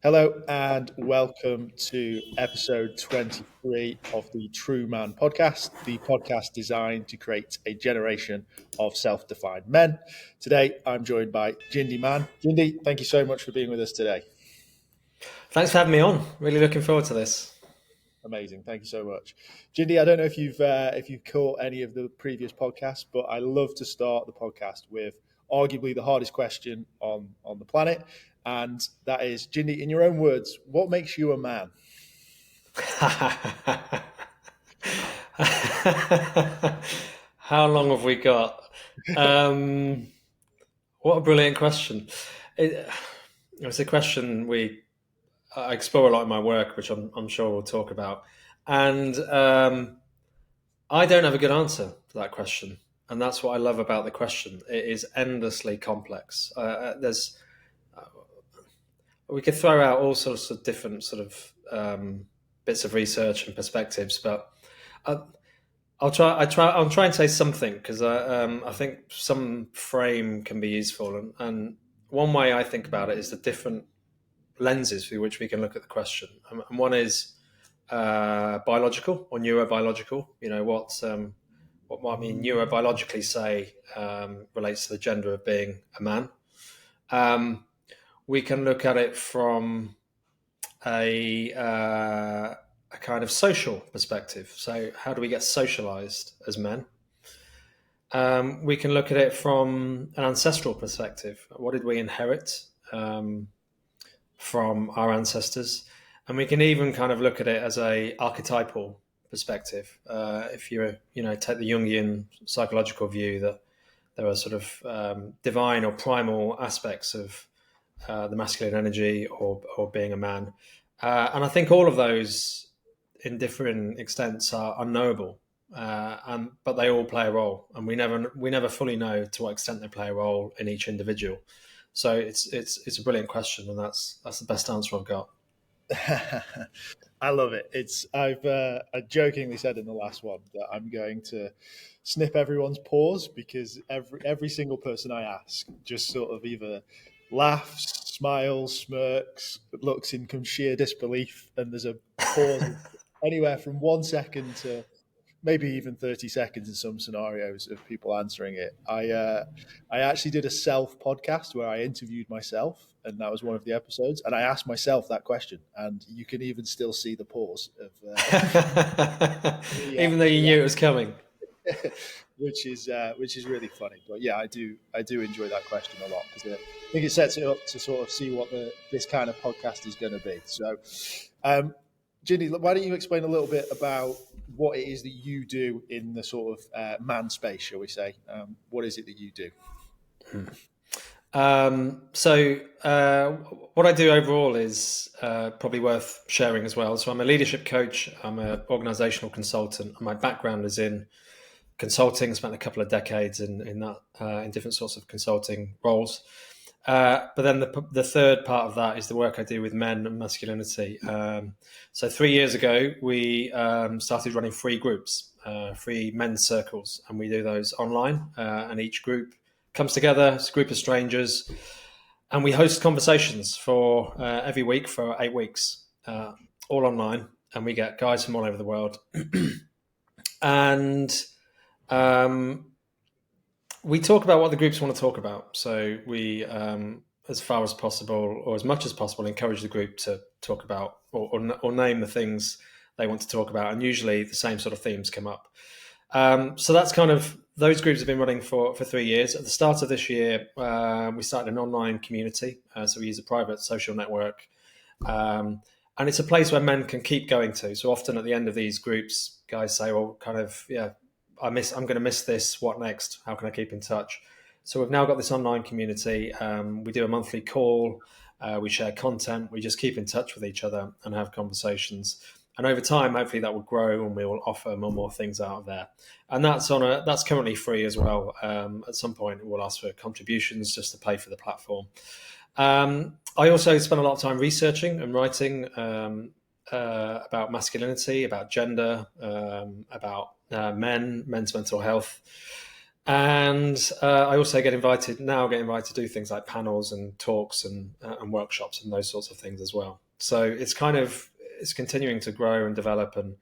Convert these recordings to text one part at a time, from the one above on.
Hello and welcome to episode 23 of the TRUUMAN Podcast, the podcast designed to create a generation of self-defined men. Today, I'm joined by Jindy Mann. Jindy, thank you so much for being with us today. Thanks for having me on. Really looking forward to this. Amazing, thank you so much, Jindy. I don't know if you've caught any of the previous podcasts, but I love to start the podcast with arguably the hardest question on the planet, and that is, Jindy, in your own words, what makes you a man? How long have we got? Um, what a brilliant question. It's a question I explore a lot in my work, which I'm sure we'll talk about. And I don't have a good answer to that question. And that's what I love about the question. It is endlessly complex. We could throw out all sorts of different bits of research and perspectives, but I, I'll try and say something because I think some frame can be useful, and one way I think about it is the different lenses through which we can look at the question. And one is biological or neurobiological. You know what might we neurobiologically say relates to the gender of being a man. We can look at it from a kind of social perspective. So, how do we get socialized as men? We can look at it from an ancestral perspective. What did we inherit from our ancestors? And we can even kind of look at it as a archetypal perspective. If take the Jungian psychological view that there are sort of divine or primal aspects of the masculine energy or being a man. And I think all of those in different extents are unknowable, but they all play a role, and we never fully know to what extent they play a role in each individual. So it's a brilliant question, and that's the best answer I've got. I love it. I jokingly said in the last one that I'm going to snip everyone's pause because every single person I ask just sort of either laughs, smiles, smirks, looks in sheer disbelief, and there's a pause anywhere from 1 second to maybe even 30 seconds in some scenarios of people answering it. I actually did a self podcast where I interviewed myself, and that was one of the episodes. And I asked myself that question, and you can even still see the pause of Even though you knew it was coming. which is really funny. But yeah, I do enjoy that question a lot because I think it sets it up to sort of see what this kind of podcast is going to be. So, Jindy, why don't you explain a little bit about what it is that you do in the sort of man space, shall we say? What is it that you do? What I do overall is probably worth sharing as well. So I'm a leadership coach. I'm an organizational consultant, and my background is in consulting. Spent a couple of decades in that in different sorts of consulting roles. But then the third part of that is the work I do with men and masculinity. So 3 years ago, we started running free groups, free men's circles, and we do those online. And each group comes together, it's a group of strangers, and we host conversations for every week for 8 weeks, all online. And we get guys from all over the world. And we talk about what the groups want to talk about. So we, as far as possible, or as much as possible, encourage the group to talk about or name the things they want to talk about. And usually the same sort of themes come up. So that's kind of, those groups have been running for 3 years. At the start of this year, we started an online community. So we use a private social network. And it's a place where men can keep going to. So often at the end of these groups, guys say, well, kind of, yeah, I'm going to miss this. What next? How can I keep in touch? So we've now got this online community. We do a monthly call. We share content. We just keep in touch with each other and have conversations. And over time, hopefully that will grow and we will offer more things out of there. And that's currently free as well. At some point, we'll ask for contributions just to pay for the platform. I also spend a lot of time researching and writing about masculinity, about gender, about men's mental health. And I also get invited to do things like panels and talks and workshops and those sorts of things as well. So it's continuing to grow and develop and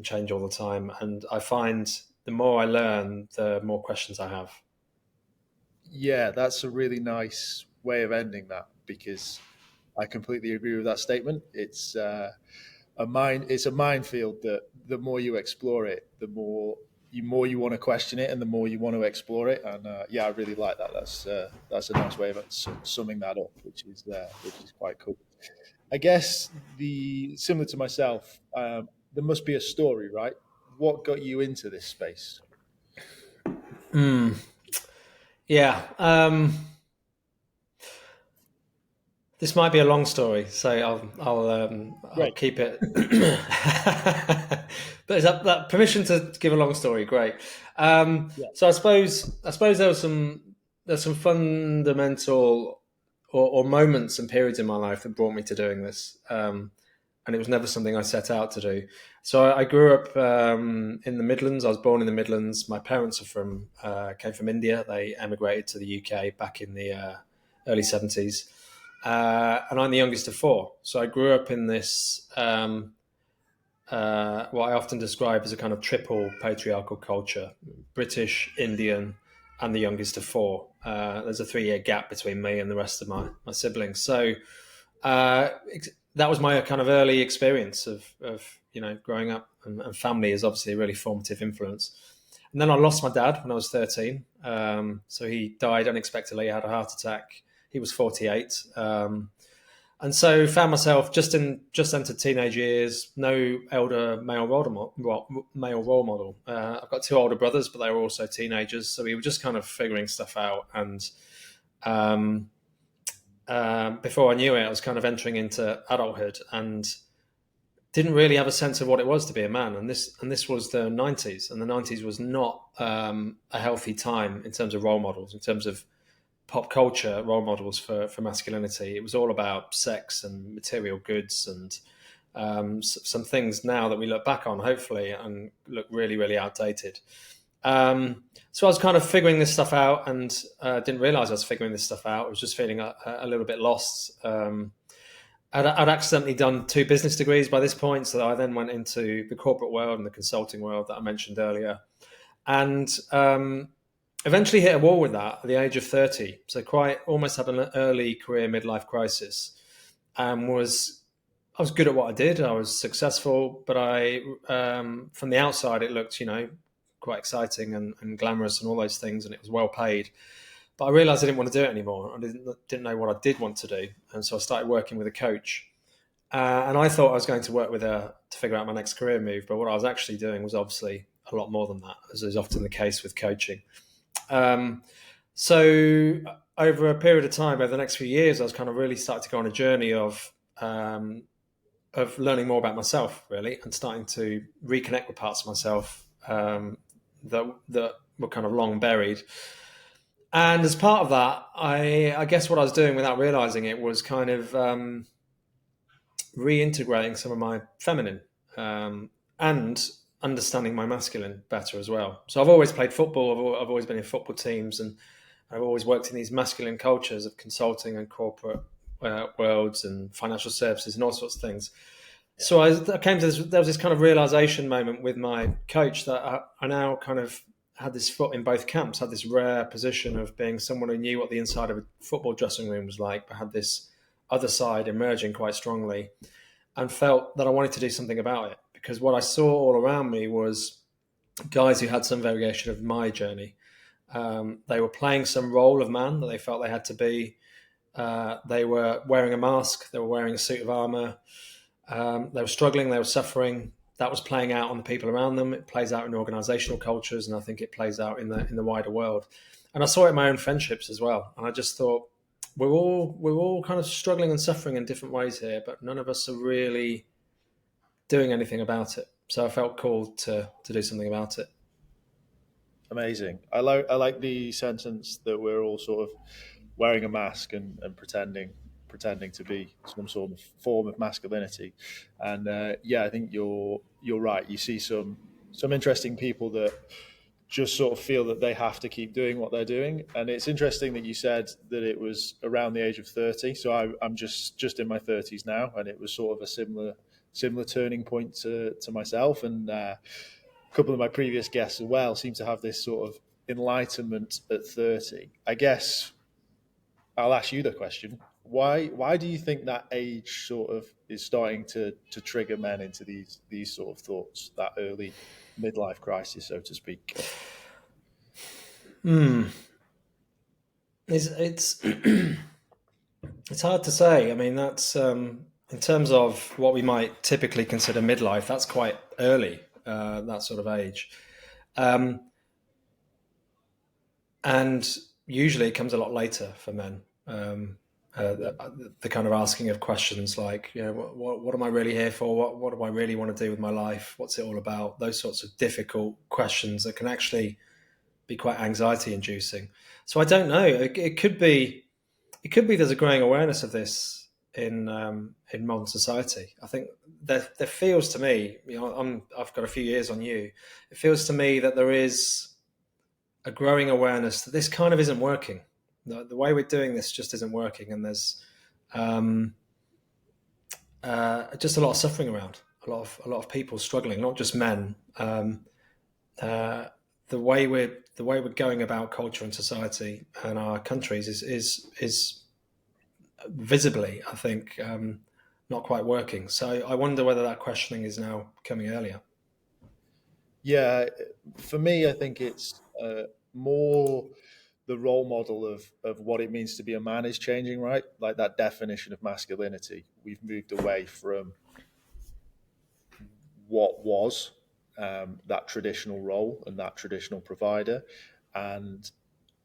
change all the time. And I find the more I learn, the more questions I have. Yeah, that's a really nice way of ending that, because I completely agree with that statement. It's a minefield that the more you explore it, the more you want to question it, and the more you want to explore it. And yeah, I really like that. That's a nice way of summing that up, which is quite cool. I guess the similar to myself, there must be a story, right? What got you into this space? Mm. Yeah. This might be a long story, so I'll Great. keep it. But is that permission to give a long story? Great. Yeah. So I suppose there's some fundamental or moments and periods in my life that brought me to doing this, and it was never something I set out to do. So I grew up in the Midlands. I was born in the Midlands. My parents came from India. They emigrated to the UK back in the early 70s. And I'm the youngest of four. So I grew up in this, what I often describe as a kind of triple patriarchal culture: British, Indian, and the youngest of four. There's a 3-year gap between me and the rest of my siblings. So uh, that was my kind of early experience of growing up, and family is obviously a really formative influence. And then I lost my dad when I was 13. So he died unexpectedly. He had a heart attack. He was 48. And so found myself just entered teenage years, no elder male role model. I've got 2 older brothers, but they were also teenagers. So we were just kind of figuring stuff out. And before I knew it, I was kind of entering into adulthood and didn't really have a sense of what it was to be a man. And this was the 90s, and the 90s was not a healthy time in terms of role models, in terms of pop culture role models for masculinity. It was all about sex and material goods and some things now that we look back on, hopefully, and look really, really outdated. So I was kind of figuring this stuff out, and didn't realize I was figuring this stuff out. I was just feeling a little bit lost. I'd accidentally done 2 business degrees by this point, so I then went into the corporate world and the consulting world that I mentioned earlier, and eventually hit a wall with that at the age of 30. So quite almost had an early career midlife crisis, and I was good at what I did. I was successful, but from the outside, it looked, quite exciting and glamorous and all those things, and it was well paid. But I realized I didn't want to do it anymore. I didn't know what I did want to do. And so I started working with a coach. And I thought I was going to work with her to figure out my next career move. But what I was actually doing was obviously a lot more than that, as is often the case with coaching. So over a period of time, over the next few years, I was kind of really starting to go on a journey of learning more about myself, really, and starting to reconnect with parts of myself that were kind of long buried. And as part of that, I guess what I was doing without realizing it was kind of reintegrating some of my feminine and understanding my masculine better as well. So I've always played football. I've always been in football teams, and I've always worked in these masculine cultures of consulting and corporate worlds and financial services and all sorts of things. Yeah. So I came to this. There was this kind of realization moment with my coach that I now kind of had this foot in both camps, had this rare position of being someone who knew what the inside of a football dressing room was like, but had this other side emerging quite strongly, and felt that I wanted to do something about it, because what I saw all around me was guys who had some variation of my journey. They were playing some role of man that they felt they had to be. They were wearing a mask. They were wearing a suit of armor. They were struggling. They were suffering. That was playing out on the people around them. It plays out in organizational cultures, and I think it plays out in the wider world. And I saw it in my own friendships as well. And I just thought, we're all kind of struggling and suffering in different ways here, but none of us are really doing anything about it. So I felt called to do something about it. Amazing. I like the sentence that we're all sort of wearing a mask and pretending to be some sort of form of masculinity. And yeah, I think you're right. You see some interesting people that just sort of feel that they have to keep doing what they're doing. And it's interesting that you said that it was around the age of 30. So I'm just in my 30s now, and it was sort of a similar turning point to myself. And a couple of my previous guests as well seem to have this sort of enlightenment at 30. I guess I'll ask you the question. Why do you think that age sort of is starting to trigger men into these sort of thoughts, that early midlife crisis, so to speak? It's it's hard to say. I mean, that's in terms of what we might typically consider midlife. That's quite early, that sort of age, and usually it comes a lot later for men. The kind of asking of questions like, what am I really here for? What do I really want to do with my life? What's it all about? Those sorts of difficult questions that can actually be quite anxiety inducing. So I don't know. It could be there's a growing awareness of this in modern society. I think there feels to me, I've got a few years on you. It feels to me that there is a growing awareness that this kind of isn't working. The way we're doing this just isn't working, and there's just a lot of suffering around. A lot of people struggling, not just men. The way we're going about culture and society and our countries is visibly, I think, not quite working. So I wonder whether that questioning is now coming earlier. Yeah, for me, I think it's more the role model of what it means to be a man is changing, right? Like that definition of masculinity. We've moved away from what was that traditional role and that traditional provider. And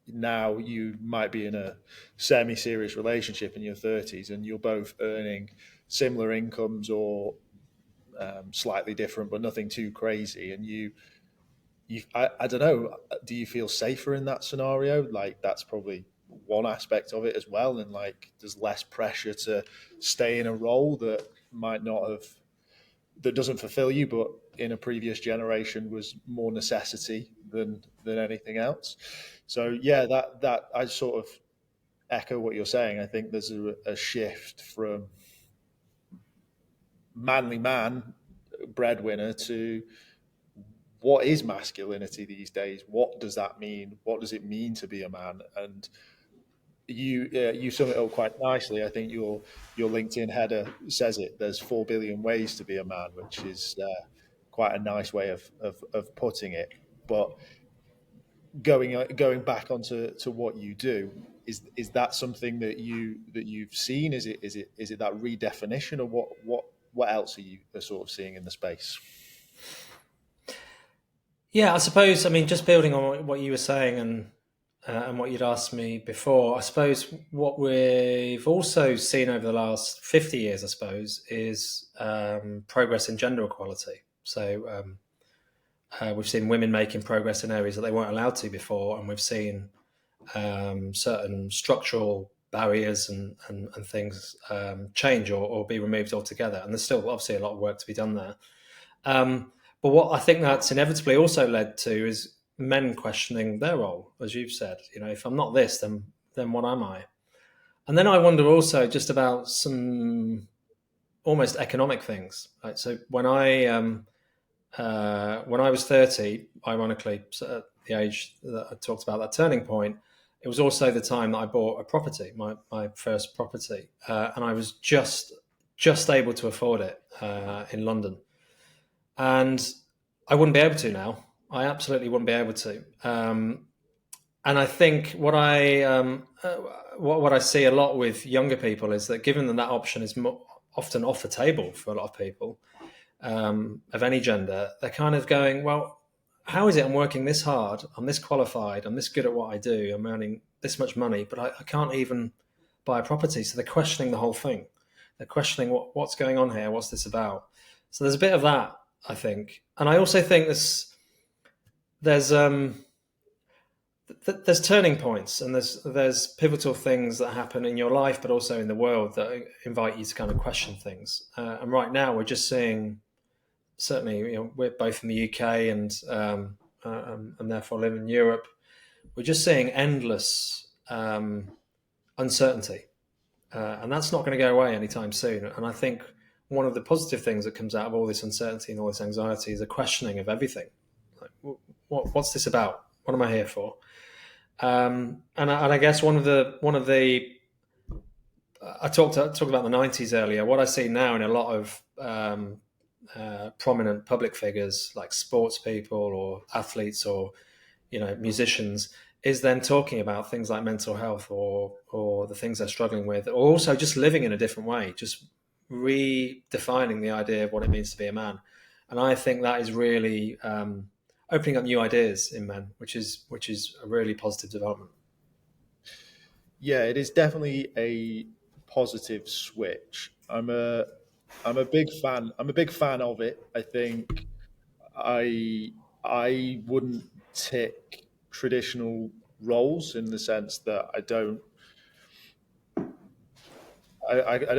now you might be in a semi-serious relationship in your 30s and you're both earning similar incomes or slightly different, but nothing too crazy. And I don't know, do you feel safer in that scenario? Like that's probably one aspect of it as well. And like there's less pressure to stay in a role that doesn't fulfill you, but in a previous generation was more necessity than anything else. So yeah, that I sort of echo what you're saying. I think there's a shift from manly man breadwinner to what is masculinity these days? What does that mean? What does it mean to be a man? And you sum it up quite nicely. I think your LinkedIn header says it. There's 4 billion ways to be a man, which is quite a nice way of putting it. But going back onto what you do, is that something that you've seen? Is it that redefinition, or what else are you sort of seeing in the space? Yeah, I suppose. I mean, just building on what you were saying and what you'd asked me before, I suppose what we've also seen over the last 50 years, I suppose, is progress in gender equality. So we've seen women making progress in areas that they weren't allowed to before, and we've seen certain structural barriers and things change or be removed altogether. And there's still obviously a lot of work to be done there. But what I think that's inevitably also led to is men questioning their role, as you've said. If I'm not this, then what am I? And then I wonder also just about some almost economic things. Right? So when I was 30, ironically, at the age that I talked about, that turning point, it was also the time that I bought a property, my first property, and I was just able to afford it in London. And I wouldn't be able to now. I absolutely wouldn't be able to. And I think what I see a lot with younger people is that given that option is often off the table for a lot of people of any gender, they're kind of going, well, how is it I'm working this hard, I'm this qualified, I'm this good at what I do, I'm earning this much money, but I can't even buy a property. So they're questioning the whole thing. They're questioning what's going on here, what's this about? So there's a bit of that, I think. And I also think there's turning points and there's pivotal things that happen in your life, but also in the world that invite you to kind of question things. And right now we're just seeing, certainly, we're both in the UK and and therefore live in Europe, we're just seeing endless uncertainty, and that's not going to go away anytime soon. And I think one of the positive things that comes out of all this uncertainty and all this anxiety is a questioning of everything. Like, what's this about? What am I here for? And I guess one of the I talked about the 90s earlier. What I see now in a lot of prominent public figures like sports people or athletes or musicians is then talking about things like mental health or the things they're struggling with, or also just living in a different way, just redefining the idea of what it means to be a man. And I think that is really opening up new ideas in men, which is a really positive development. Yeah, it is definitely a positive switch. I'm a big fan. I'm a big fan of it. I think I wouldn't tick traditional roles in the sense that I don't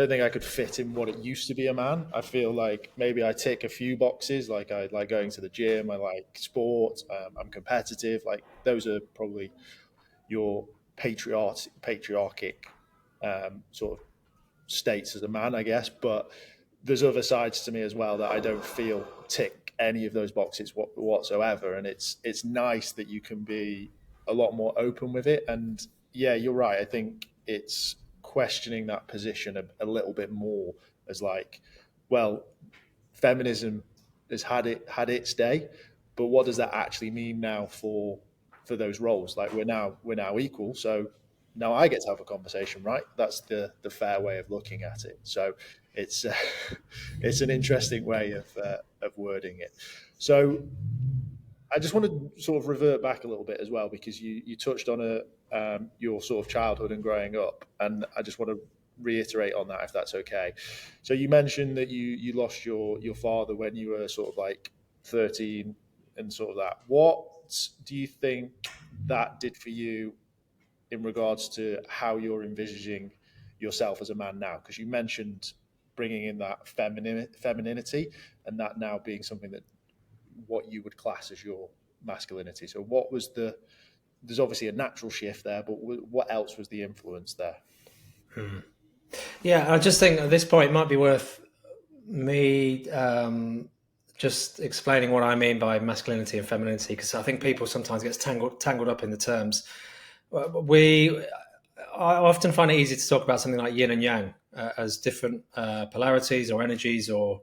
think I could fit in what it used to be a man. I feel like maybe I tick a few boxes, like I like going to the gym, I like sport, I'm competitive. Like those are probably your patriarchic sort of states as a man, I guess. But there's other sides to me as well that I don't feel tick any of those boxes whatsoever. And it's nice that you can be a lot more open with it. And yeah, you're right. I think it's questioning that position a little bit more as like, well, feminism has had its day, but what does that actually mean now for those roles? Like we're now equal, so now I get to have a conversation, right? That's the fair way of looking at it. So it's it's an interesting way of wording it. So I just want to sort of revert back a little bit as well because you touched on your sort of childhood and growing up, and I just want to reiterate on that if that's okay. So you mentioned that you lost your father when you were sort of like 13 and sort of that. What do you think that did for you in regards to how you're envisaging yourself as a man now? Because you mentioned bringing in that femininity and that now being something that what you would class as your masculinity. So what was there's obviously a natural shift there, but what else was the influence there? Yeah, I just think at this point it might be worth me just explaining what I mean by masculinity and femininity, because I think people sometimes get tangled up in the terms. I often find it easy to talk about something like yin and yang as different polarities or energies or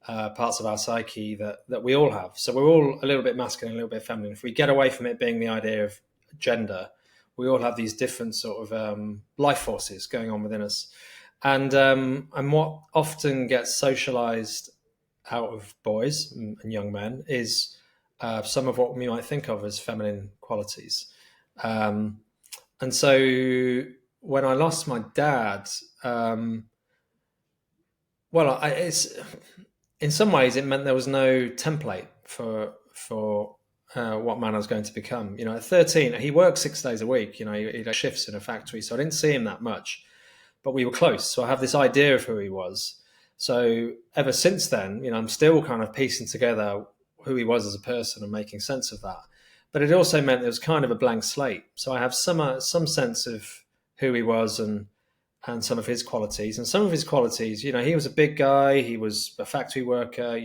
parts of our psyche that we all have. So we're all a little bit masculine, a little bit feminine. If we get away from it being the idea of gender, we all have these different sort of life forces going on within us. And what often gets socialized out of boys and young men is some of what we might think of as feminine qualities. And so when I lost my dad, it's in some ways it meant there was no template for what man I was going to become. At 13, he worked 6 days a week. He had shifts in a factory, so I didn't see him that much, but we were close. So I have this idea of who he was. So ever since then, I'm still kind of piecing together who he was as a person and making sense of that. But it also meant there was kind of a blank slate. So I have some sense of who he was and some of his qualities. And some of his qualities, he was a big guy. He was a factory worker,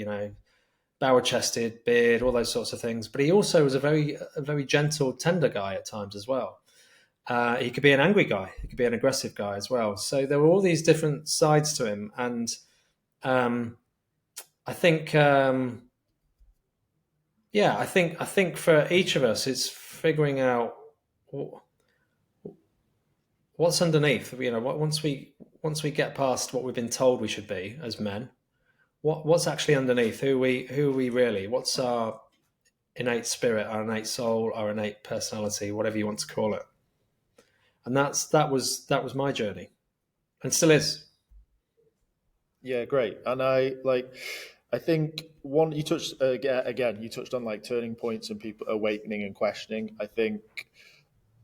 barrel-chested, beard, all those sorts of things. But he also was a very gentle, tender guy at times as well. He could be an angry guy. He could be an aggressive guy as well. So there were all these different sides to him. And I think... I think for each of us, it's figuring out what's underneath. Once we get past what we've been told we should be as men, what's actually underneath? Who are we really? What's our innate spirit, our innate soul, our innate personality, whatever you want to call it? And that was my journey, and still is. Yeah, great. And I think one you touched again. You touched on like turning points and people awakening and questioning. I think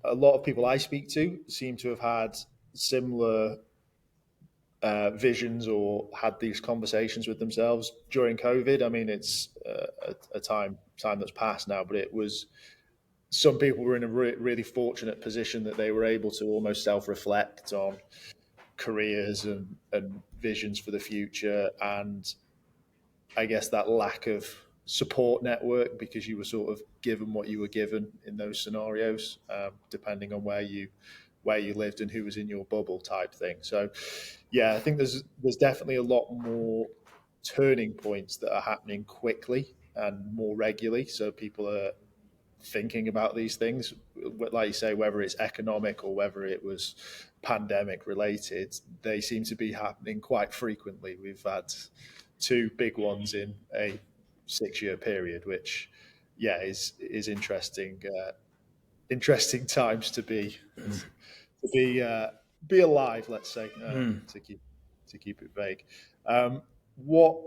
a lot of people I speak to seem to have had similar visions or had these conversations with themselves during COVID. I mean, it's a time that's passed now, but it was, some people were in a really fortunate position that they were able to almost self-reflect on careers and visions for the future, and I guess that lack of support network, because you were sort of given what you were given in those scenarios, depending on where you lived and who was in your bubble type thing. So, yeah, I think there's definitely a lot more turning points that are happening quickly and more regularly. So people are thinking about these things, like you say, whether it's economic or whether it was pandemic related, they seem to be happening quite frequently. We've had two big ones in a 6-year period, which, yeah, is interesting. Interesting times to be alive. Let's say, to keep it vague. What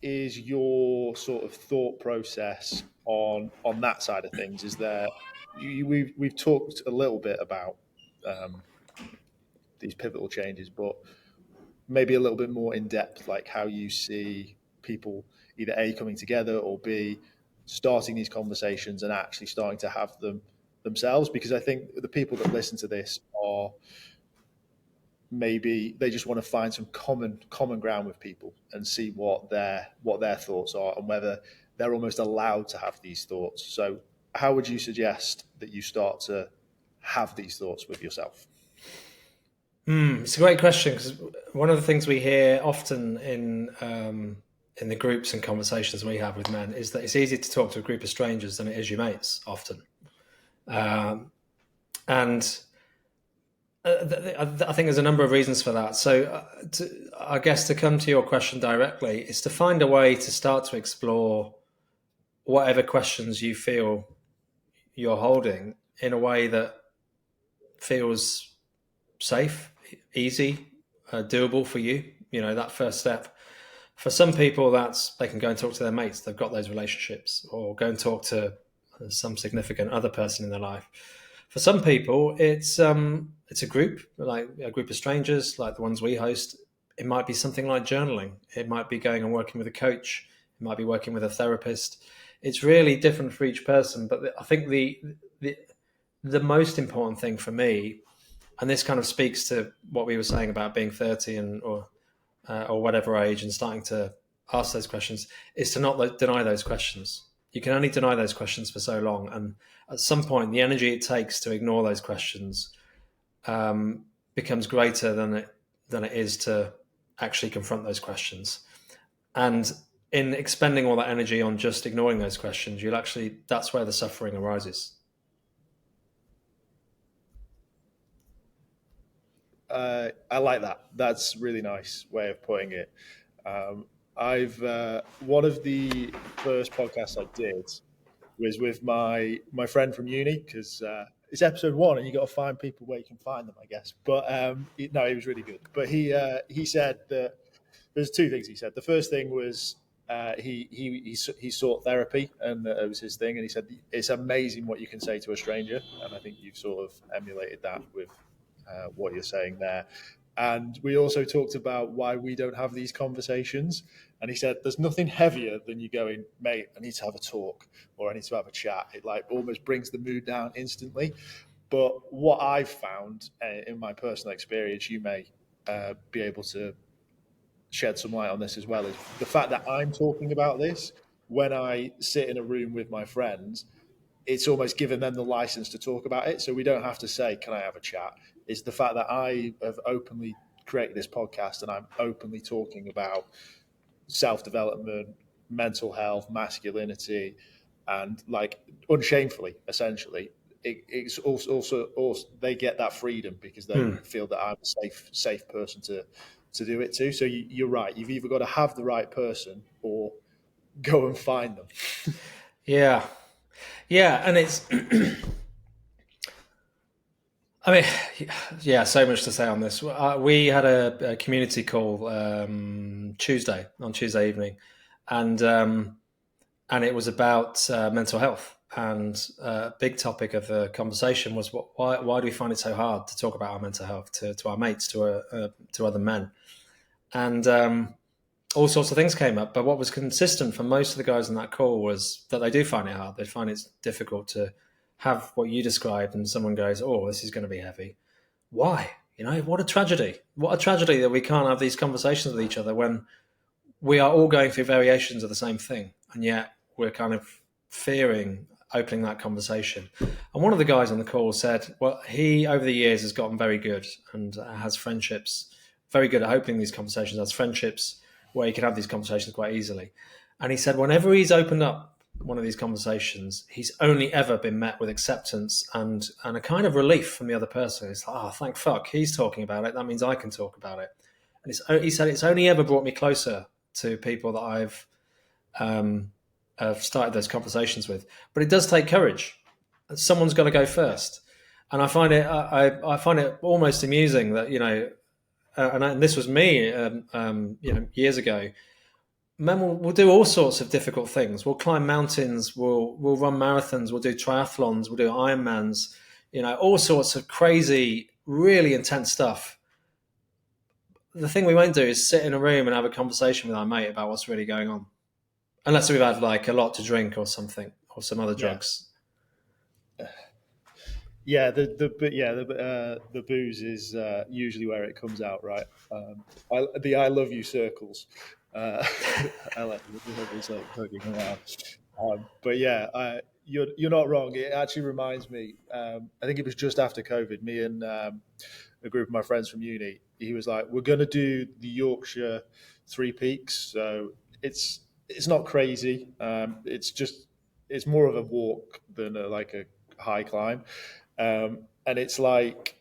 is your sort of thought process on that side of things? Is there, we've talked a little bit about these pivotal changes, but maybe a little bit more in depth, like how you see people either A, coming together, or B, starting these conversations and actually starting to have them themselves. Because I think the people that listen to this are, maybe they just want to find some common ground with people and see what their thoughts are, and whether they're almost allowed to have these thoughts. So how would you suggest that you start to have these thoughts with yourself? It's a great question, because one of the things we hear often in the groups and conversations we have with men is that it's easier to talk to a group of strangers than it is your mates often. And I think there's a number of reasons for that. So I guess to come to your question directly is to find a way to start to explore whatever questions you feel you're holding in a way that feels safe, easy, doable for you. You know, that first step. For some people, that's they can go and talk to their mates. They've got those relationships, or go and talk to some significant other person in their life. For some people, it's a group, like a group of strangers, like the ones we host. It might be something like journaling. It might be going and working with a coach. It might be working with a therapist. It's really different for each person. But I think the most important thing for me, and this kind of speaks to what we were saying about being 30 or whatever age and starting to ask those questions, is to not deny those questions. You can only deny those questions for so long. And at some point, the energy it takes to ignore those questions becomes greater than it is to actually confront those questions. And in expending all that energy on just ignoring those questions, that's where the suffering arises. I like that. That's a really nice way of putting it. I've one of the first podcasts I did was with my friend from uni, because it's episode 1, and you got to find people where you can find them, I guess. But no, he was really good. But he said that there's 2 things he said. The first thing was he sought therapy, and it was his thing. And he said it's amazing what you can say to a stranger, and I think you've sort of emulated that with what you're saying there. And we also talked about why we don't have these conversations. And he said, there's nothing heavier than you going, mate, I need to have a talk, or I need to have a chat. It like almost brings the mood down instantly. But what I've found in my personal experience, you may be able to shed some light on this as well, is the fact that I'm talking about this when I sit in a room with my friends. It's almost given them the license to talk about it. So we don't have to say, can I have a chat? It's the fact that I have openly created this podcast and I'm openly talking about self-development, mental health, masculinity, and like unshamefully, essentially. It's also they get that freedom because they feel that I'm a safe person to do it to. So you're right. You've either got to have the right person or go and find them. Yeah. Yeah, and it's, I mean, yeah, so much to say on this. We had a community call on Tuesday evening, and it was about mental health. And a big topic of the conversation was why do we find it so hard to talk about our mental health to our mates, to other men? And all sorts of things came up. But what was consistent for most of the guys on that call was that they do find it hard. They find it's difficult to have what you described, and someone goes, "Oh, this is going to be heavy." Why? What a tragedy. What a tragedy that we can't have these conversations with each other when we are all going through variations of the same thing, and yet we're kind of fearing opening that conversation. And one of the guys on the call said, well, he over the years has gotten very good and has friendships, very good at opening these conversations, has friendships where he can have these conversations quite easily. And he said whenever he's opened up one of these conversations, he's only ever been met with acceptance and a kind of relief from the other person. It's like, oh, thank fuck, he's talking about it. That means I can talk about it. And he said it's only ever brought me closer to people that I've started those conversations with. But it does take courage. Someone's got to go first. And I find it almost amusing that, and this was me, years ago. Men will do all sorts of difficult things. We'll climb mountains. We'll run marathons. We'll do triathlons. We'll do Ironmans. All sorts of crazy, really intense stuff. The thing we won't do is sit in a room and have a conversation with our mate about what's really going on, unless we've had like a lot to drink or something, or some other drugs. Yeah, the booze is usually where it comes out, right? I love you circles. I like the poking around. But yeah, you're not wrong. It actually reminds me. I think it was just after COVID. Me and a group of my friends from uni. He was like, "We're going to do the Yorkshire Three Peaks." So it's not crazy. It's more of a walk than a high climb. And it's like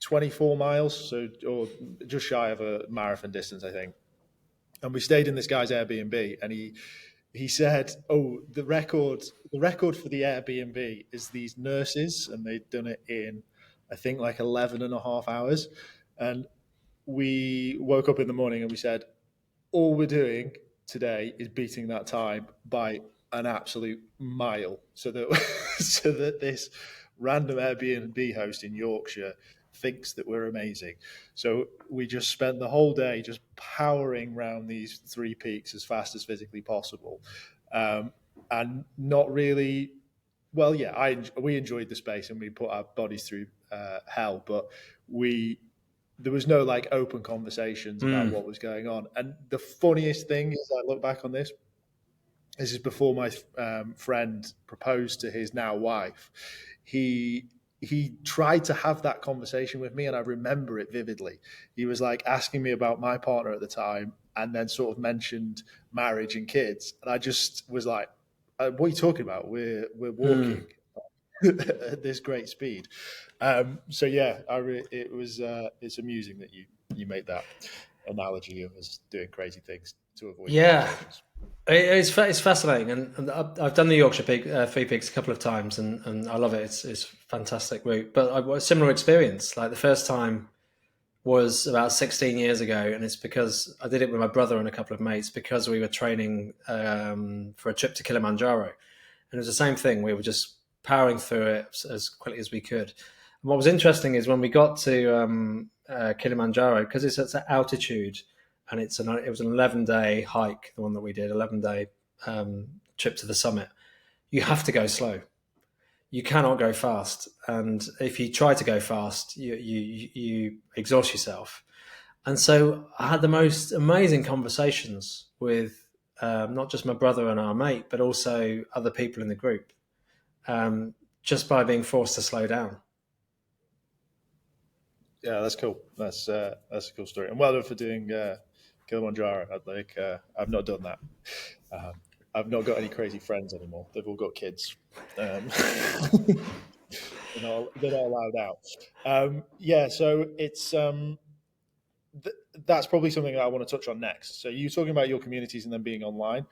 24 miles, or just shy of a marathon distance, I think. And we stayed in this guy's Airbnb, and he said, "Oh, the record for the Airbnb is these nurses, and they'd done it in, I think, like 11 and a half hours." And we woke up in the morning and we said, "All we're doing today is beating that time by an absolute mile, so that this random Airbnb host in Yorkshire thinks that we're amazing." So we just spent the whole day just powering around these three peaks as fast as physically possible, and not really. Well, yeah, we enjoyed the space and we put our bodies through hell, but there was no like open conversations about what was going on. And the funniest thing is, I look back on this is before my friend proposed to his now wife. He tried to have that conversation with me, and I remember it vividly. He was like asking me about my partner at the time, and then sort of mentioned marriage and kids, and I just was like, "What are you talking about? We're walking at this great speed." So yeah, it's amusing that you made that analogy of us doing crazy things to avoid. Yeah. It's fascinating, and I've done the Yorkshire Three Peaks a couple of times, and I love it. It's a fantastic route. But I had a similar experience. Like the first time was about 16 years ago, and it's because I did it with my brother and a couple of mates because we were training for a trip to Kilimanjaro, and it was the same thing. We were just powering through it as quickly as we could. And what was interesting is when we got to Kilimanjaro, because it's at altitude. And it was an 11-day hike, the one that we did, 11-day trip to the summit. You have to go slow. You cannot go fast. And if you try to go fast, you exhaust yourself. And so I had the most amazing conversations with not just my brother and our mate, but also other people in the group, just by being forced to slow down. Yeah, that's cool. That's a cool story. And well done for doing Kilimanjaro. I've not done that. I've not got any crazy friends anymore. They've all got kids. They're not allowed out. Yeah, so it's that's probably something that I want to touch on next. So you're talking about your communities and then being online.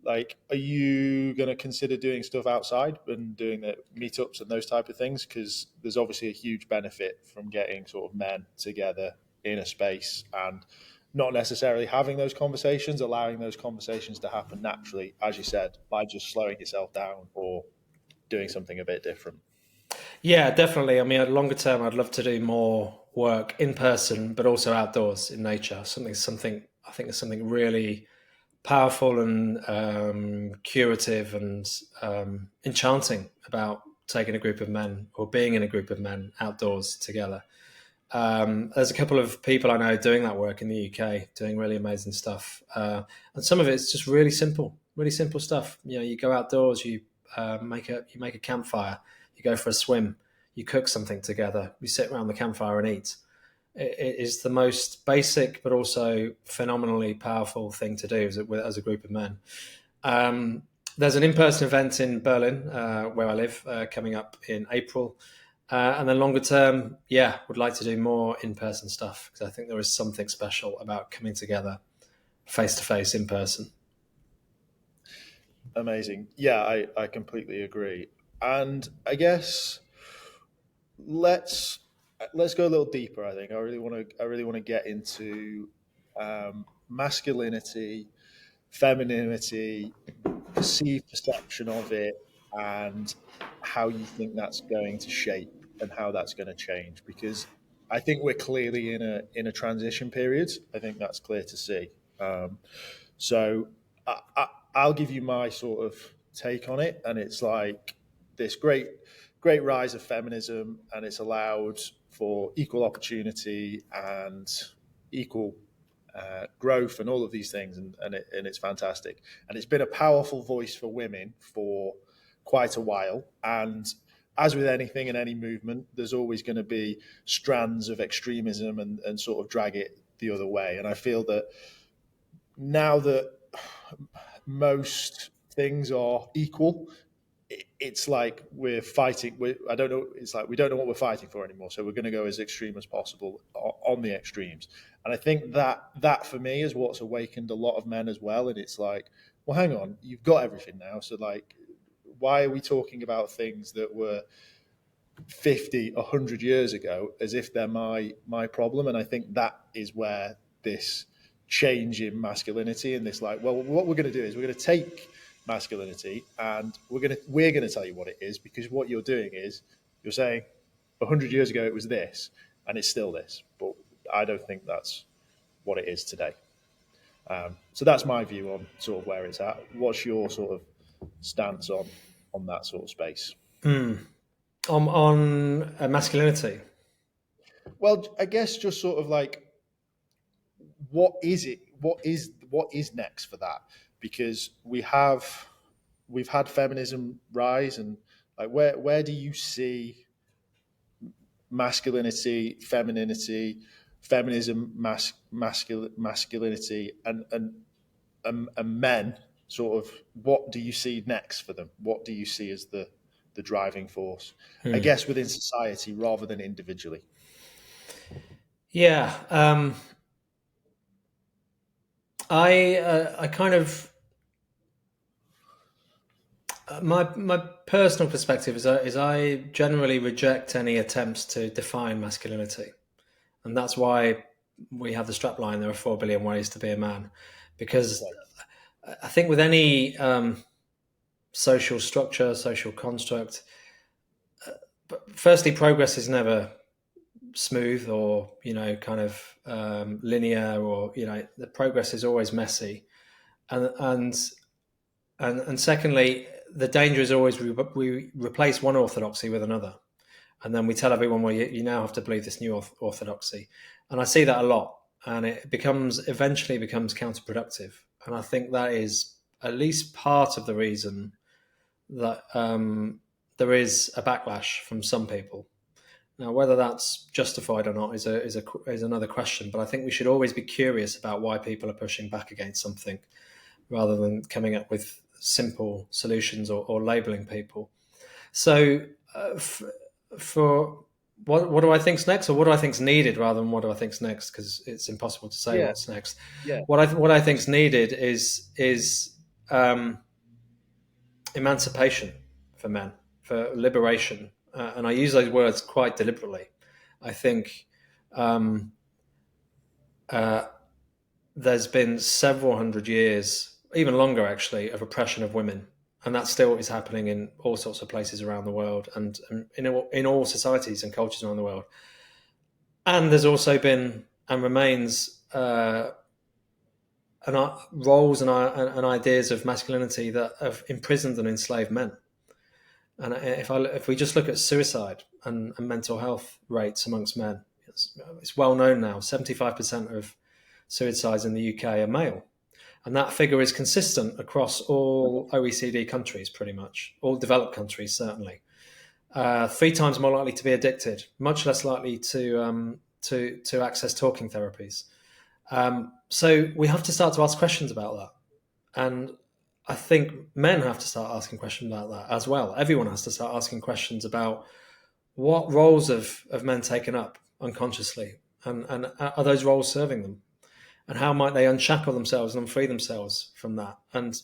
Like, are you going to consider doing stuff outside and doing the meetups and those type of things? Because there's obviously a huge benefit from getting sort of men together in a space and not necessarily having those conversations, allowing those conversations to happen naturally, as you said, by just slowing yourself down or doing something a bit different. Yeah, definitely. I mean, longer term, I'd love to do more work in person, but also outdoors in nature. Something I think is something really powerful and curative and enchanting about taking a group of men or being in a group of men outdoors together. There's a couple of people I know doing that work in the UK, doing really amazing stuff, and some of it's just really simple stuff. You know, you go outdoors, you make a campfire, you go for a swim, you cook something together, you sit around the campfire and eat. It is the most basic but also phenomenally powerful thing to do as a group of men. There's an in-person event in Berlin, where I live, coming up in April. And then longer term, would like to do more in-person stuff because I think there is something special about coming together face-to-face in person. Amazing. Yeah, I completely agree. And I guess let's go a little deeper. I think I really want to get into masculinity, femininity, perceived perception of it, and how you think that's going to shape and how that's going to change. Because I think we're clearly in a transition period. I think that's clear to see. So I'll give you my sort of take on it, and it's like this great rise of feminism, and it's allowed for equal opportunity and equal growth and all of these things, and it's fantastic. And it's been a powerful voice for women for quite a while. And as with anything in any movement, there's always going to be strands of extremism and sort of drag it the other way. And I feel that now that most things are equal, it's like we're fighting. I don't know. It's like we don't know what we're fighting for anymore. So we're going to go as extreme as possible on the extremes. And I think that for me is what's awakened a lot of men as well. And it's like, well, hang on, you've got everything now. So like, why are we talking about things that were 50, 100 years ago as if they're my problem? And I think that is where this change in masculinity and this like, well, what we're going to do is we're going to take masculinity and we're going to tell you what it is, because what you're doing is you're saying 100 years ago it was this and it's still this, but I don't think that's what it is today. So that's my view on sort of where it's at. What's your sort of stance on that sort of space? On masculinity. Well, I guess just sort of like, what is it? What is next for that? Because we've had feminism rise, and like where do you see masculinity, femininity, feminism, masculinity, and men sort of, what do you see next for them? What do you see as the driving force? I guess within society rather than individually. Yeah. I kind of my personal perspective is I generally reject any attempts to define masculinity, and that's why we have the strapline. There are 4 billion ways to be a man, because I think with any social structure, social construct, firstly, progress is never smooth or kind of linear, or the progress is always messy, and secondly, the danger is always we replace one orthodoxy with another, and then we tell everyone, well, you now have to believe this new orthodoxy. And I see that a lot, and it eventually becomes counterproductive. And I think that is at least part of the reason that there is a backlash from some people. Now, whether that's justified or not is another question. But I think we should always be curious about why people are pushing back against something, rather than coming up with simple solutions or labeling people. So, for what do I think's next, or what do I think's needed, rather than what do I think's next, because it's impossible to say what's next. Yeah. What I think's needed is emancipation for men, for liberation, and I use those words quite deliberately. I think there's been several hundred years, even longer actually, of oppression of women, And that still is happening in all sorts of places around the world, and in all societies and cultures around the world. And there's also been and remains roles and ideas of masculinity that have imprisoned and enslaved men. And if we just look at suicide and mental health rates amongst men, it's well known now. 75% of suicides in the UK are male, and that figure is consistent across all OECD countries, pretty much all developed countries, certainly. 3 times more likely to be addicted, much less likely to access talking therapies. So we have to start to ask questions about that. And I think men have to start asking questions about that as well. Everyone has to start asking questions about what roles have men taken up unconsciously, and are those roles serving them? And how might they unshackle themselves and free themselves from that? And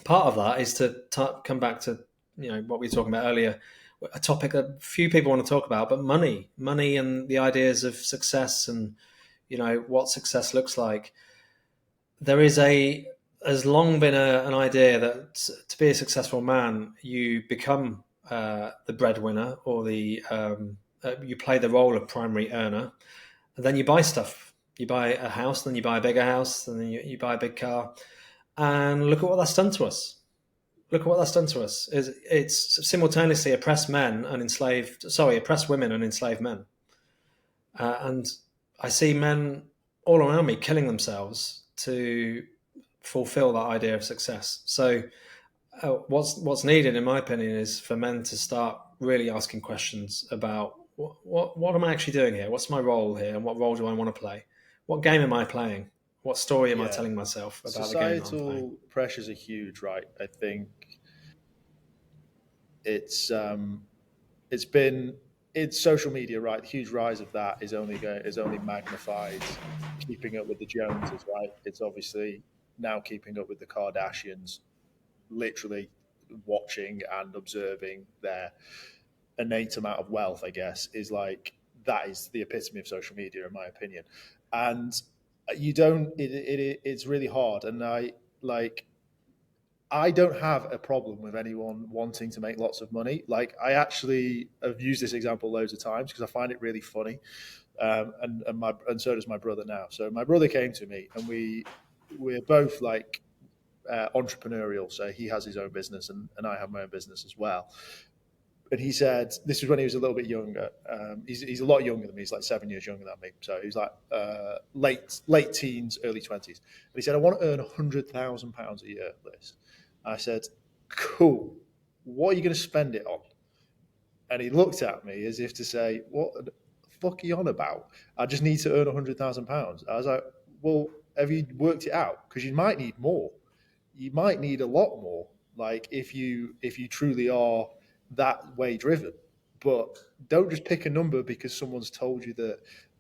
part of that is to come back to what we were talking about earlier, a topic that few people want to talk about, but money and the ideas of success and what success looks like. Has long been an idea that to be a successful man, you become the breadwinner, or you play the role of primary earner, and then you buy stuff. You buy a house, then you buy a bigger house, and then you buy a big car. And look at what that's done to us. It's simultaneously oppressed women and enslaved men. And I see men all around me killing themselves to fulfill that idea of success. So what's needed, in my opinion, is for men to start really asking questions about what am I actually doing here? What's my role here? And what role do I want to play? What game am I playing? What story am I telling myself about the game I'm playing? Societal pressures are huge, right? I think it's social media, right? The huge rise of that is only magnified. Keeping up with the Joneses, right? It's obviously now keeping up with the Kardashians, literally watching and observing their innate amount of wealth, I guess, that is the epitome of social media, in my opinion. And it's really hard. And I don't have a problem with anyone wanting to make lots of money. Like, I actually have used this example loads of times because I find it really funny. And so does my brother now. So my brother came to me, and we're both entrepreneurial. So he has his own business, and I have my own business as well. And he said, this was when he was a little bit younger. He's a lot younger than me. He's like 7 years younger than me. So he's like late teens, early 20s. And he said, I want to earn £100,000 a year, Liz. I said, cool. What are you going to spend it on? And he looked at me as if to say, what the fuck are you on about? I just need to earn £100,000. I was like, well, have you worked it out? Because you might need more. You might need a lot more. Like, if you truly are that way driven. But don't just pick a number because someone's told you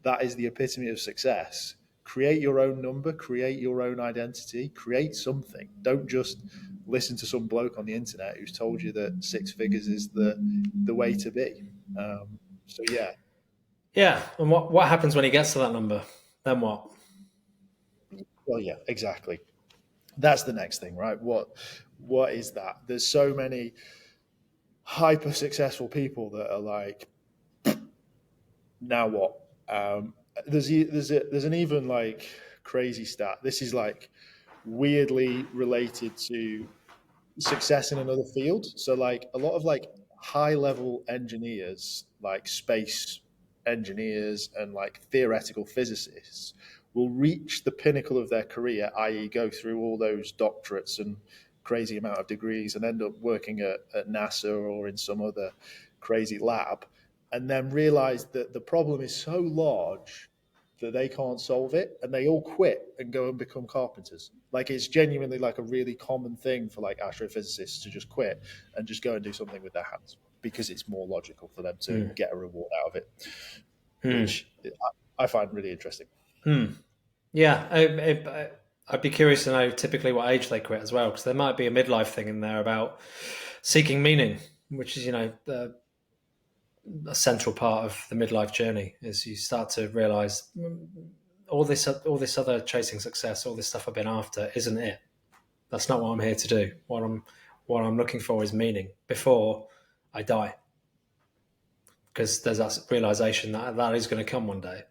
that is the epitome of success. Create your own number, create your own identity, create something. Don't just listen to some bloke on the internet who's told you that 6 figures is the way to be. So yeah. Yeah, and what happens when he gets to that number? Then what? Well, yeah, exactly. That's the next thing, right? What is that? There's so many hyper successful people that are like, now what? There's an even like crazy stat. This is like weirdly related to success in another field. So like a lot of like high level engineers, like space engineers and like theoretical physicists, will reach the pinnacle of their career, i.e., go through all those doctorates and crazy amount of degrees and end up working at NASA or in some other crazy lab, and then realize that the problem is so large that they can't solve it, and they all quit and go and become carpenters. Like, it's genuinely like a really common thing for like astrophysicists to just quit and just go and do something with their hands because it's more logical for them to get a reward out of it, which I find really interesting. Yeah, I'd be curious to know typically what age they quit as well, because there might be a midlife thing in there about seeking meaning, which is, a central part of the midlife journey. Is you start to realize all this other chasing success, all this stuff I've been after, isn't it. That's not what I'm here to do. What what I'm looking for is meaning before I die, because there's that realization that that is going to come one day.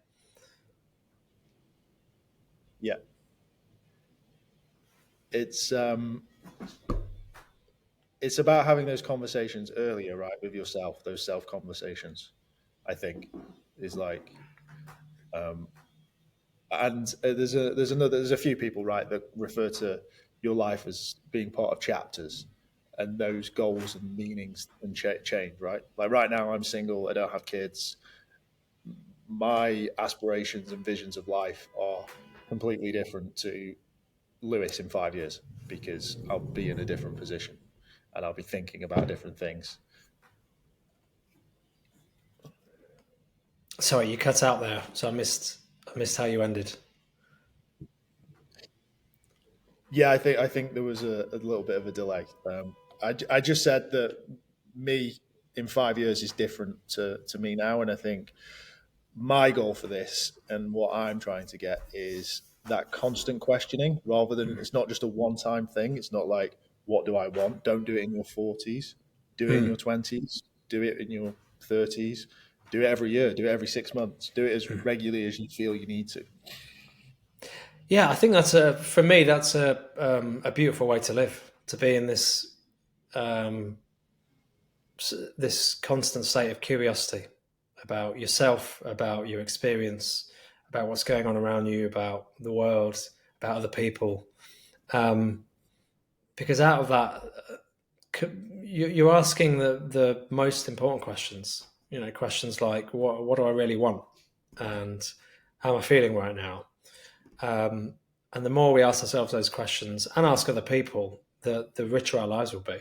Yeah. It's about having those conversations earlier, right, with yourself, those self conversations, I think, is like, and there's a few people, right, that refer to your life as being part of chapters, and those goals and meanings and change, right? Like right now, I'm single, I don't have kids. My aspirations and visions of life are completely different to Lewis in 5 years, because I'll be in a different position and I'll be thinking about different things. Sorry, you cut out there, so I missed how you ended. Yeah, I think there was a little bit of a delay. I just said that me in 5 years is different to me now, and I think my goal for this and what I'm trying to get is that constant questioning, rather than, it's not just a one-time thing. It's not like, what do I want? Don't do it in your 40s. Do it in your 20s. Do it in your 30s. Do it every year. Do it every 6 months. Do it as regularly as you feel you need to. Yeah, I think for me, that's a beautiful way to live, to be in this this constant state of curiosity about yourself, about your experience, about what's going on around you, about the world, about other people. Because out of that, you're asking the most important questions. You know, questions like, what do I really want, and how am I feeling right now? And the more we ask ourselves those questions and ask other people, the richer our lives will be.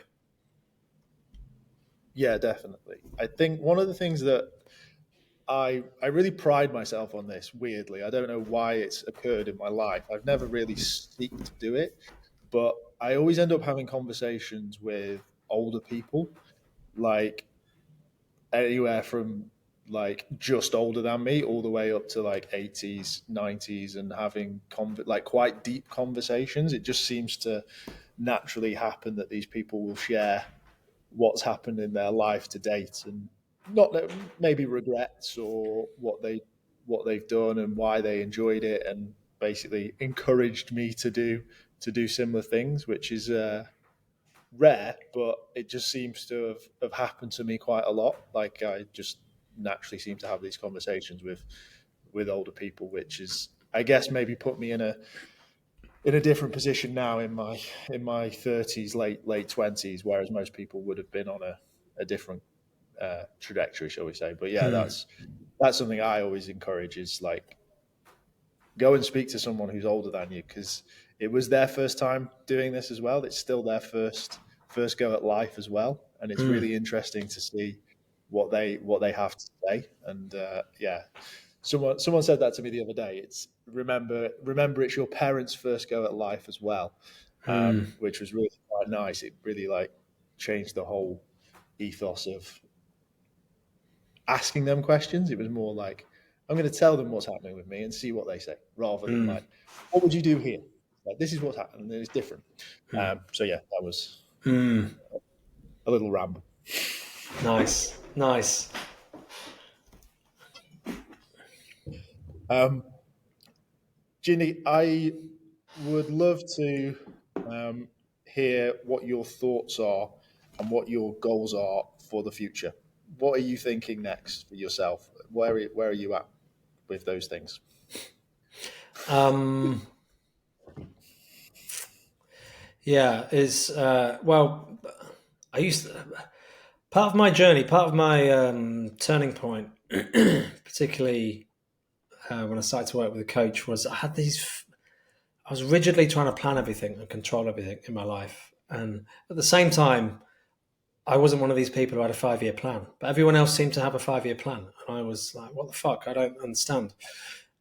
Yeah, definitely. I think one of the things that I really pride myself on this, weirdly. I don't know why it's occurred in my life. I've never really seeked to do it, but I always end up having conversations with older people, like anywhere from like just older than me all the way up to like 80s, 90s, and having like quite deep conversations. It just seems to naturally happen that these people will share what's happened in their life to date, and not maybe regrets, or what they've done and why they enjoyed it, and basically encouraged me to do similar things, which is rare, but it just seems to have happened to me quite a lot. Like I just naturally seem to have these conversations with older people, which is, I guess, maybe put me in a different position now in my 30s, late 20s, whereas most people would have been on a different trajectory, shall we say. But yeah, that's something I always encourage, is like, go and speak to someone who's older than you, because it was their first time doing this as well. It's still their first go at life as well, and it's really interesting to see what they have to say. And yeah, someone said that to me the other day. It's remember it's your parents' first go at life as well, which was really quite nice. It really like changed the whole ethos of asking them questions. It was more like, I'm going to tell them what's happening with me and see what they say, rather than like, what would you do here? Like, this is what's happening, and it's different. So yeah, that was a little ramble. Nice. Jindy, I would love to hear what your thoughts are and what your goals are for the future. What are you thinking next for yourself? Where are you at with those things? Yeah, well, I used to, part of my journey, part of my turning point, particularly when I started to work with a coach, was I was rigidly trying to plan everything and control everything in my life, and at the same time, I wasn't one of these people who had a 5-year plan, but everyone else seemed to have a 5-year plan, and I was like, "What the fuck? I don't understand."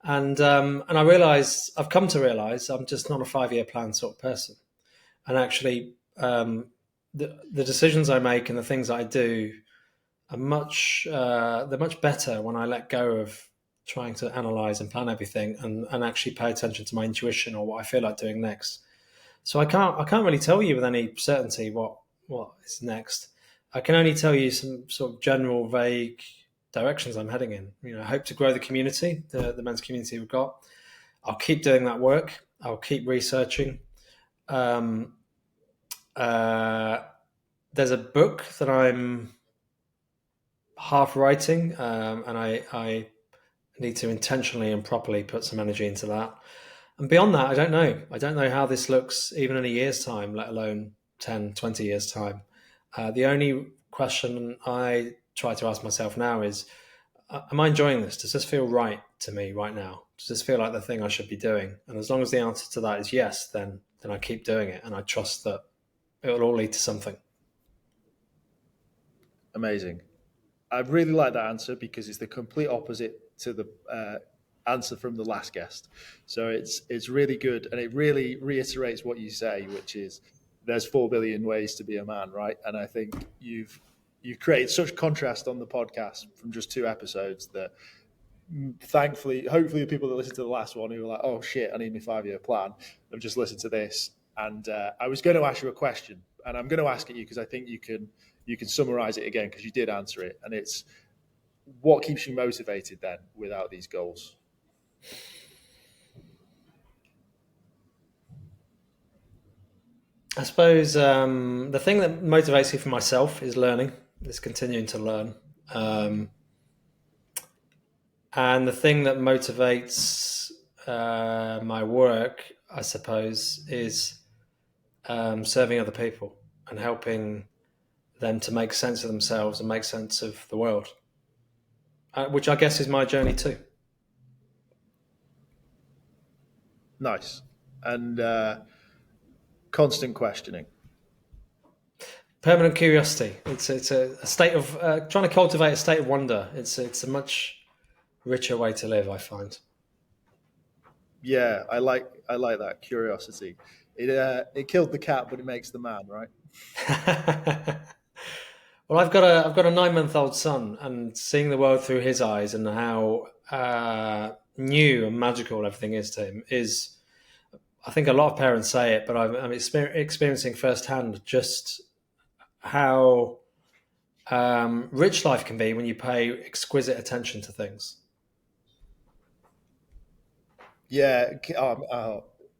And I've come to realize I'm just not a 5-year plan sort of person. And actually, the decisions I make and the things I do are they're much better when I let go of trying to analyze and plan everything, and actually pay attention to my intuition or what I feel like doing next. So I can't really tell you with any certainty what what is next. I can only tell you some sort of general, vague directions I'm heading in. I hope to grow the community, the men's community we've got. I'll keep doing that work. I'll keep researching. There's a book that I'm half writing, and I need to intentionally and properly put some energy into that. And beyond that, I don't know. I don't know how this looks even in a year's time, let alone 10, 20 years' time. The only question I try to ask myself now is, am I enjoying this? Does this feel right to me right now? Does this feel like the thing I should be doing? And as long as the answer to that is yes, then I keep doing it. And I trust that it will all lead to something. Amazing. I really like that answer because it's the complete opposite to the answer from the last guest. So it's really good, and it really reiterates what you say, which is there's 4 billion ways to be a man, right? And I think you've created such contrast on the podcast from just 2 episodes that thankfully, hopefully the people that listened to the last one who were like, oh shit, I need my 5-year plan, have just listened to this. And I was going to ask you a question, and I'm going to ask it you because I think you can summarize it again because you did answer it. And it's, what keeps you motivated then without these goals? I suppose the thing that motivates me for myself is learning, is continuing to learn. And the thing that motivates my work, I suppose, is serving other people and helping them to make sense of themselves and make sense of the world, which I guess is my journey too. Nice. And constant questioning. Permanent curiosity. It's a state of trying to cultivate a state of wonder. It's a much richer way to live, I find. Yeah, I like that curiosity. It killed the cat, but it makes the man, right? Well, I've got a 9-month-old son, and seeing the world through his eyes and how new and magical everything is to him is, I think a lot of parents say it, but I'm experiencing firsthand just how rich life can be when you pay exquisite attention to things. Yeah,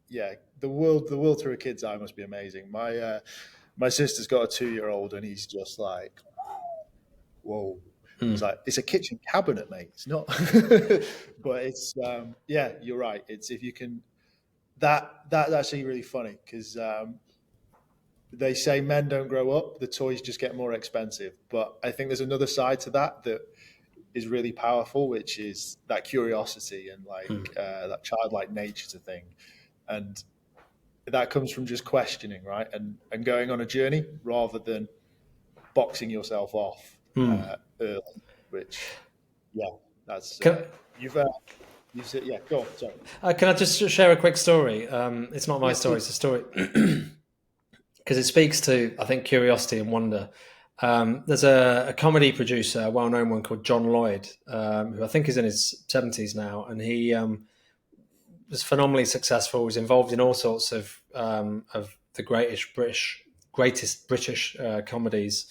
yeah. The world through a kid's eye must be amazing. My sister's got a 2-year-old, and he's just like, whoa. It's like, it's a kitchen cabinet, mate. It's not, but it's yeah. You're right. It's, if you can, that's actually really funny because they say men don't grow up; the toys just get more expensive. But I think there's another side to that is really powerful, which is that curiosity and that childlike nature to thing, and that comes from just questioning, right, and going on a journey rather than boxing yourself off early. Which, yeah, that's you've said, yeah. Go on. Sorry. Can I just share a quick story? It's not my story; it's a story because it speaks to, I think, curiosity and wonder. There's a comedy producer, a well-known one called John Lloyd, who I think is in his 70s now, and he was phenomenally successful. Was involved in all sorts of the greatest British comedies.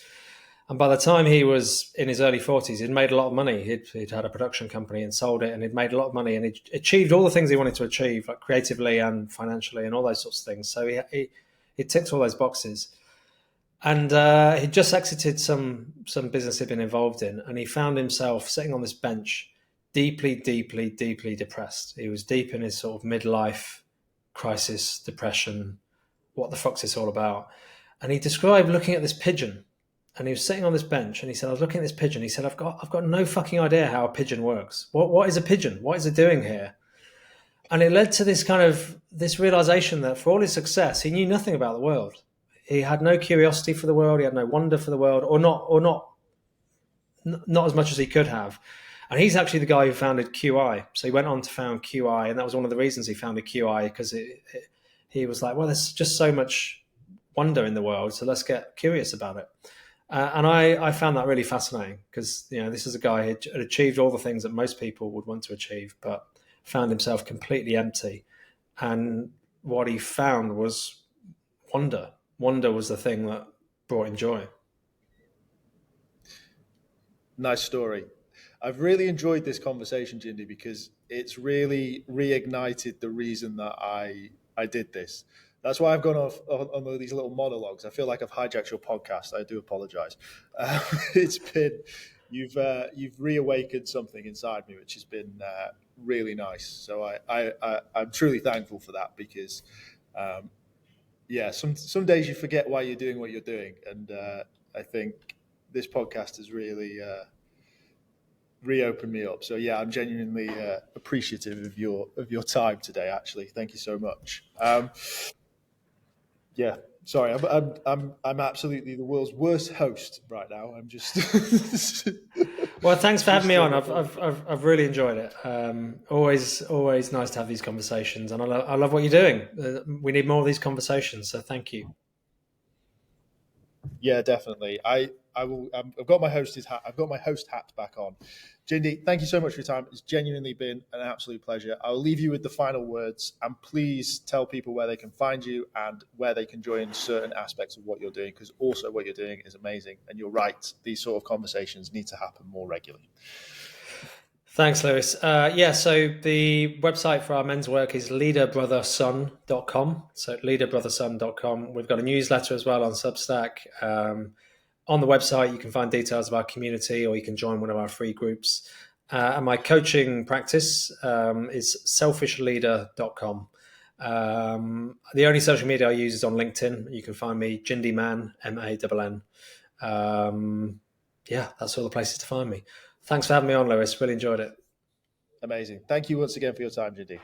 And by the time he was in his early 40s, he'd made a lot of money. He'd had a production company and sold it, and he'd made a lot of money, and he'd achieved all the things he wanted to achieve, like creatively and financially and all those sorts of things. So he ticked all those boxes. And he'd just exited some business he'd been involved in, and he found himself sitting on this bench, deeply, deeply, deeply depressed. He was deep in his sort of midlife crisis, depression. What the fuck's this all about? And he described looking at this pigeon. And he was sitting on this bench, and he said, I was looking at this pigeon. He said, I've got no fucking idea how a pigeon works. What is a pigeon? What is it doing here? And it led to this realization that for all his success, he knew nothing about the world. He had no curiosity for the world. He had no wonder for the world, or not as much as he could have. And he's actually the guy who founded QI. So he went on to found QI, and that was one of the reasons he founded QI, because he was like, well, there's just so much wonder in the world, so let's get curious about it. And I found that really fascinating because, this is a guy who had achieved all the things that most people would want to achieve, but found himself completely empty. And what he found was wonder. Wonder was the thing that brought in joy. Nice story. I've really enjoyed this conversation, Jindy, because it's really reignited the reason that I did this. That's why I've gone off on these little monologues. I feel like I've hijacked your podcast. I do apologize. It's been you've reawakened something inside me, which has been really nice. So I'm truly thankful for that because yeah, some days you forget why you're doing what you're doing, and I think this podcast has really reopened me up. So yeah, I'm genuinely appreciative of your time today. Actually, thank you so much. Yeah, sorry, I'm absolutely the world's worst host right now. I'm just. Well, thanks for having me on. I've really enjoyed it. Always nice to have these conversations, and I love what you're doing. We need more of these conversations, so thank you. Yeah, definitely. I will. I've got my host's hat. I've got my host hat back on. Jindy, thank you so much for your time. It's genuinely been an absolute pleasure. I'll leave you with the final words, and please tell people where they can find you and where they can join certain aspects of what you're doing, because also what you're doing is amazing. And you're right; these sort of conversations need to happen more regularly. Thanks, Lewis. So the website for our men's work is leaderbrotherson.com. So leaderbrotherson.com. We've got a newsletter as well on Substack. On the website, you can find details of our community, or you can join one of our free groups. And my coaching practice is selfishleader.com. The only social media I use is on LinkedIn. You can find me, Jindy Mann, Mann. That's all the places to find me. Thanks for having me on, Lewis. Really enjoyed it. Amazing. Thank you once again for your time, Jindy.